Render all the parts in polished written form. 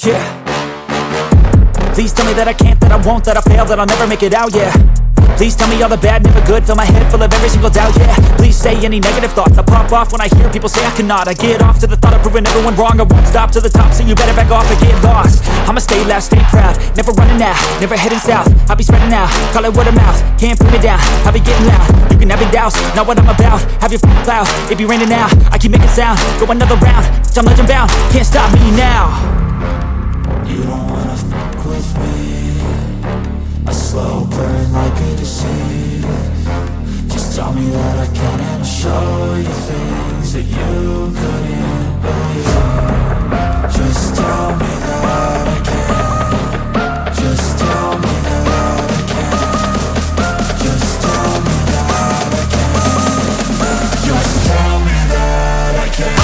Yeah. Please tell me that I can't, that I won't, that I fail, that I'll never make it out, yeah. Please tell me all the bad, never good, fill my head full of every single doubt, yeah. Please say any negative thoughts, I pop off when I hear people say I cannot. I get off to the thought of proving everyone wrong, I won't stop to the top, so you better back off and get lost. I'ma stay loud, stay proud, never running out, never heading south. I'll be spreading out, call it word of mouth, can't put me down, I'll be getting loud. You can have your doubts, not what I'm about, have your cloud, it be raining now. I keep making sound, go another round, I'm legend bound, can't stop me now. You don't wanna fuck with me, a slow burn like a disease. Just tell me that I can and I'll show you things that you couldn't believe. Just tell me that I can. Just tell me that I can. Just tell me that I can. Just tell me that I can.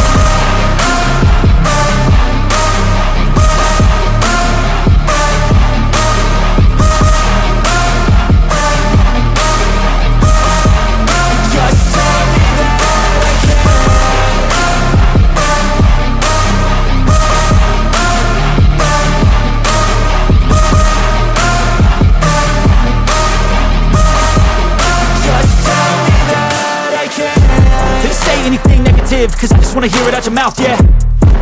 Cause I just wanna hear it out your mouth, yeah.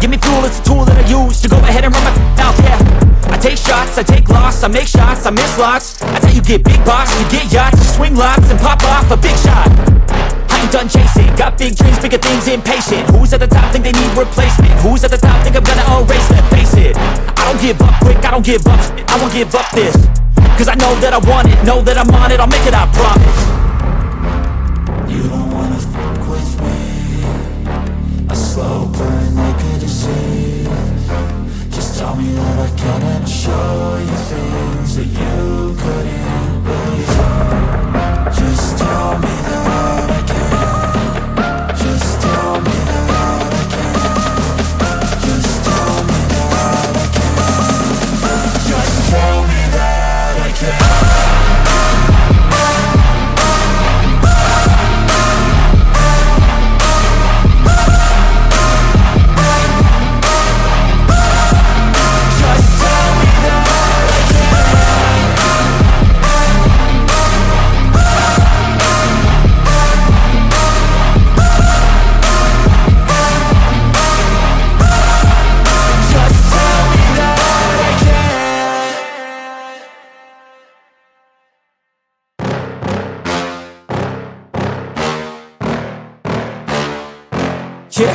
Give me fuel, it's a tool that I use to go ahead and run my mouth, yeah. I take shots, I take loss, I make shots, I miss lots. That's how you get big boss, you get yachts, you swing lots and pop off a big shot. I ain't done chasing, got big dreams, bigger things, impatient. Who's at the top think they need replacement? Who's at the top think I'm gonna erase them? Face it, I don't give up quick, I don't give up shit, I won't give up this. Cause I know that I want it, know that I'm on it, I'll make it, I promise. You don't wanna fuck with me, a slow burn like a disease. Just tell me that I can and I'll show you things that you couldn't believe. Just tell me that I can. Just tell me that I can. Just tell me that I can. Just tell me that I can. Yeah.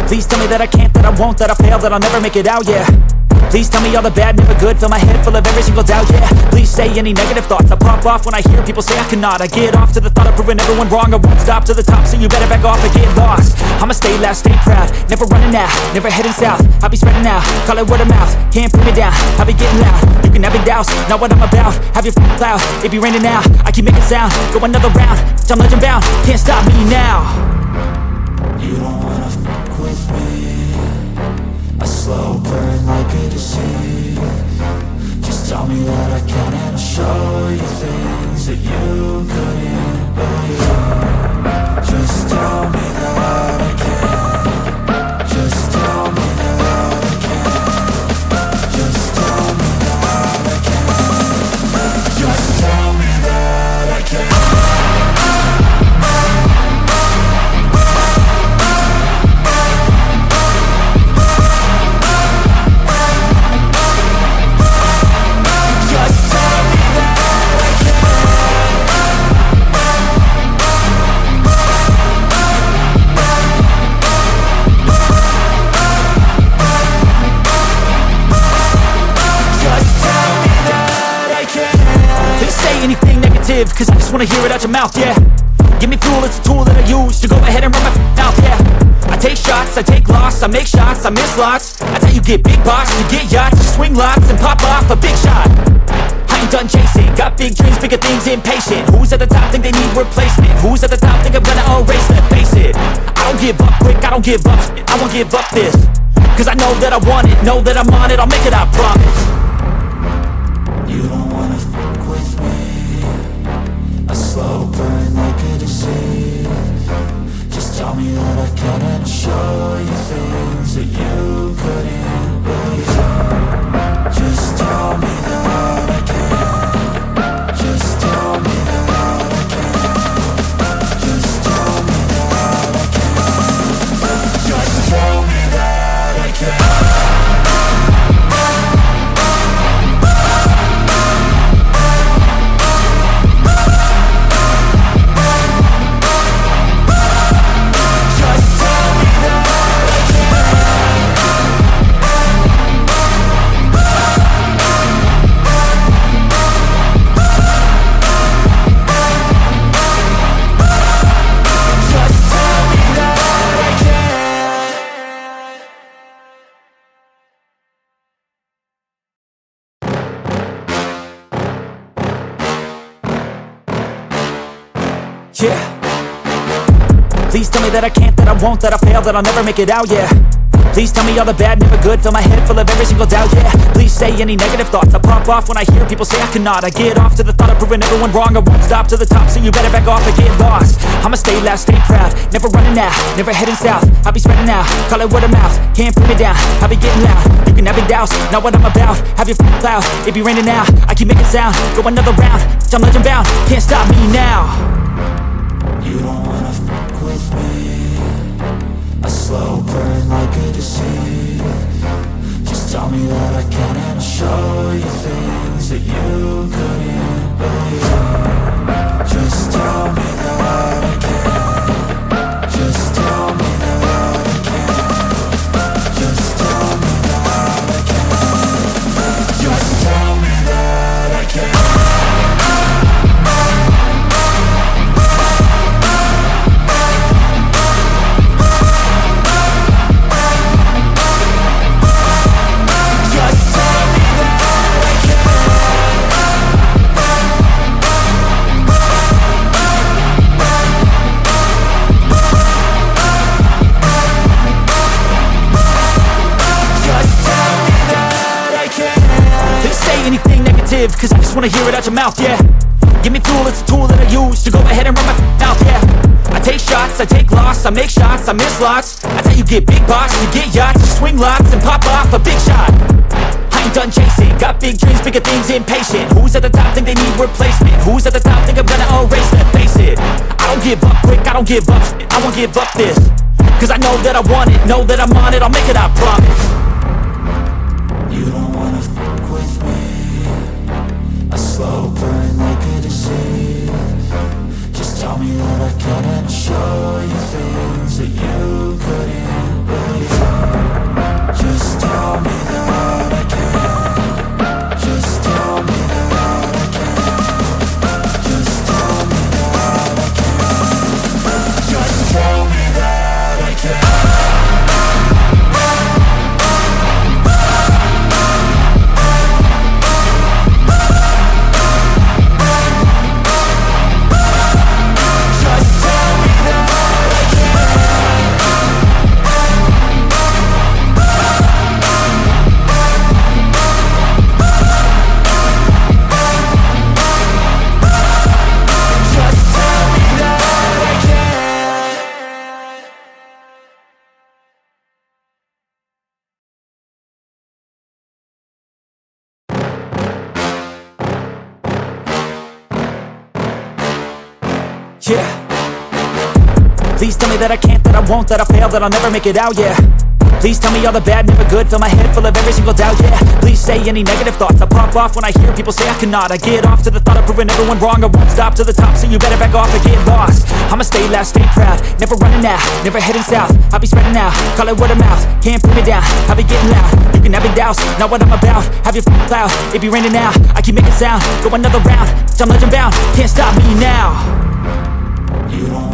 Please tell me that I can't, that I won't, that I fail, that I'll never make it out, yeah. Please tell me all the bad, never good, fill my head full of every single doubt, yeah. Please say any negative thoughts, I pop off when I hear people say I cannot. I get off to the thought of proving everyone wrong, I won't stop to the top, so you better back off and get lost. I'ma stay loud, stay proud, never running out, never heading south. I'll be spreading out, call it word of mouth, can't put me down, I'll be getting loud. You can have your doubts, not what I'm about, have your cloud, it be raining now. I keep making sound, go another round, I'm legend bound, can't stop me now. You don't wanna fuck with me, a slow burn like a disease. Just tell me that I can and I'll show you things that you couldn't believe. Just tell me that I can. Just tell me that I can. Just tell me that I can. Just tell me that I can. Cause I just wanna hear it out your mouth, yeah. Give me fuel, it's a tool that I use to go ahead and run my mouth, yeah. I take shots, I take loss, I make shots, I miss lots. That's how you get big boss, you get yachts, you swing lots and pop off a big shot. I ain't done chasing, got big dreams, bigger things, impatient. Who's at the top think they need replacement? Who's at the top think I'm gonna erase them? Face it, I don't give up quick, I don't give up shit, I won't give up this. Cause I know that I want it, know that I'm on it, I'll make it, I promise. You don't wanna fuck with me, a slow burn like a disease. Just tell me that I can and I'll show you things that you couldn't believe. Please tell me that I can't, that I won't, that I fail, that I'll never make it out, yeah. Please tell me all the bad, never good. Fill my head full of every single doubt, yeah. Please say any negative thoughts. I pop off when I hear people say I cannot. I get off to the thought of proving everyone wrong. I won't stop to the top, so you better back off or get lost. I'ma stay loud, stay proud, never running out, never heading south. I'll be spreading out, call it word of mouth. Can't put me down, I'll be getting loud. You can have your doubts, not what I'm about. Have your cloud, it be raining now. I keep making sound, go another round. I'm legend bound, can't stop me now. You don't wanna fuck with me. A slow burn like a disease. Just tell me that I can and I'll show you things that you couldn't believe. Just tell me that I can. Just tell me that I can. Just tell me that I can. Just tell me that I can. Anything negative, cause I just wanna hear it out your mouth, yeah. Give me fuel, it's a tool that I use to go ahead and run my mouth, yeah. I take shots, I take loss, I make shots, I miss lots. That's how you get big box, you get yachts, you swing lots and pop off a big shot. I ain't done chasing, got big dreams, bigger things, impatient. Who's at the top think they need replacement? Who's at the top think I'm gonna erase them? Face it, I don't give up quick, I don't give up shit, I won't give up this. Cause I know that I want it, know that I'm on it, I'll make it, I promise. You don't wanna fuck with me. A slow burn like a disease. Just tell me that I can and I'll show you things that you couldn't believe. Just tell me that I can. Just tell me that I can. Just tell me that I can. Just tell me that I can. Yeah. Please tell me that I can't, that I won't, that I fail, that I'll never make it out, yeah. Please tell me all the bad, never good. Fill my head full of every single doubt, yeah. Please say any negative thoughts. I pop off when I hear people say I cannot. I get off to the thought of proving everyone wrong. I won't stop to the top, so you better back off or get lost. I'ma stay loud, stay proud, never running out, never heading south. I'll be spreading out, call it word of mouth. Can't put me down, I'll be getting loud. You can have your doubts, not what I'm about. Have your cloud, it be raining now. I keep making sound, go another round. I'm legend bound, can't stop me now. You don't